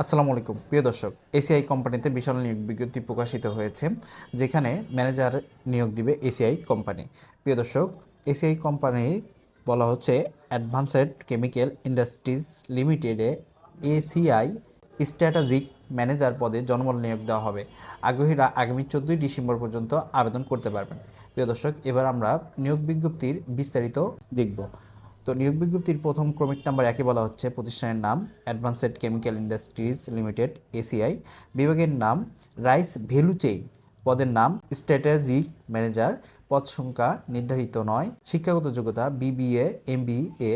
আসসালামু আলাইকুম প্রিয় দর্শক, এসিআই কোম্পানিতে বিশাল নিয়োগ বিজ্ঞপ্তি প্রকাশিত হয়েছে, যেখানে ম্যানেজার নিয়োগ দিবে এসিআই কোম্পানি। প্রিয় দর্শক, এসিআই কোম্পানির বলা হচ্ছে অ্যাডভান্সড কেমিক্যাল ইন্ডাস্ট্রিজ লিমিটেডে এসিআই স্ট্র্যাটেজিক ম্যানেজার পদে জনবল নিয়োগ দেওয়া হবে। আগ্রহীরা আগামী 14 ডিসেম্বর পর্যন্ত আবেদন করতে পারবেন। প্রিয় দর্শক, এবার আমরা নিয়োগ বিজ্ঞপ্তির বিস্তারিত দেখব। তো নিয়োগ বিজ্ঞপ্তির প্রথম ক্রমিক নাম্বার একে বলা হচ্ছে প্রতিষ্ঠানের নাম advanced chemical industries limited ACI, বিভাগের নাম রাইস ভ্যালু চেইন, পদের নাম স্ট্র্যাটেজিক ম্যানেজার, পদ সংখ্যা নির্ধারিত নয়, শিক্ষাগত যোগ্যতা বিবিএ এমবিএ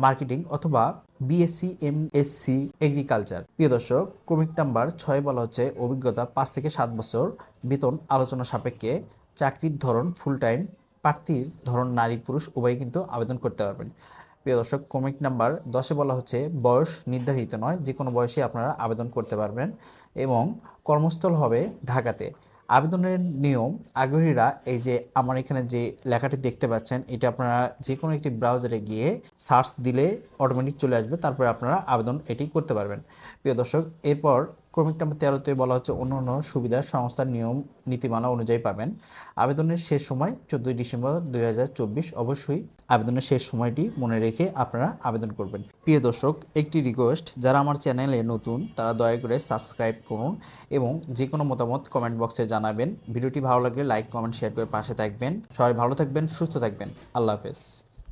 মার্কেটিং অথবা বিএসসি এমএসসি এগ্রিকালচার। প্রিয় দর্শক, ক্রমিক নাম্বার 6 বলা হচ্ছে অভিজ্ঞতা 5 থেকে 7 বছর, বেতন আলোচনা সাপেক্ষে, চাকরির ধরন ফুল টাইম, প্রার্থীর ধরন নারী পুরুষ উভয়ই কিন্তু আবেদন করতে পারবেন। প্রিয় দর্শক, ক্রমিক নাম্বার 10 বলা হচ্ছে বয়স নির্ধারিত নয়, যে কোনো বয়সে আপনারা আবেদন করতে পারবেন এবং কর্মস্থল হবে ঢাকাতে। আবেদনের নিয়ম, আগ্রহীরা এই যে আমার এখানে যে লেখাটি দেখতে পাচ্ছেন, এটা আপনারা যে কোনো একটি ব্রাউজারে গিয়ে সার্চ দিলে অটোমেটিক চলে আসবে, তারপরে আপনারা আবেদন এটি করতে পারবেন। প্রিয় দর্শক, এরপর ক্রমিক নাম্বার 13তে বলা হচ্ছে অন্যান্য সুবিধা সংস্থার নিয়ম নীতিমালা অনুযায়ী পাবেন। আবেদনের শেষ সময় 14 ডিসেম্বর 2024। অবশ্যই আবেদনের শেষ সময়টি মনে রেখে আপনারা আবেদন করবেন। প্রিয় দর্শক, একটি রিকোয়েস্ট, যারা আমার চ্যানেলে নতুন তারা দয়া করে সাবস্ক্রাইব করুন এবং যে কোনো মতামত কমেন্ট বক্সে জানাবেন। ভিডিওটি ভালো লাগলে লাইক কমেন্ট শেয়ার করে পাশে থাকবেন। সবাই ভালো থাকবেন, সুস্থ থাকবেন। আল্লাহ হাফেজ।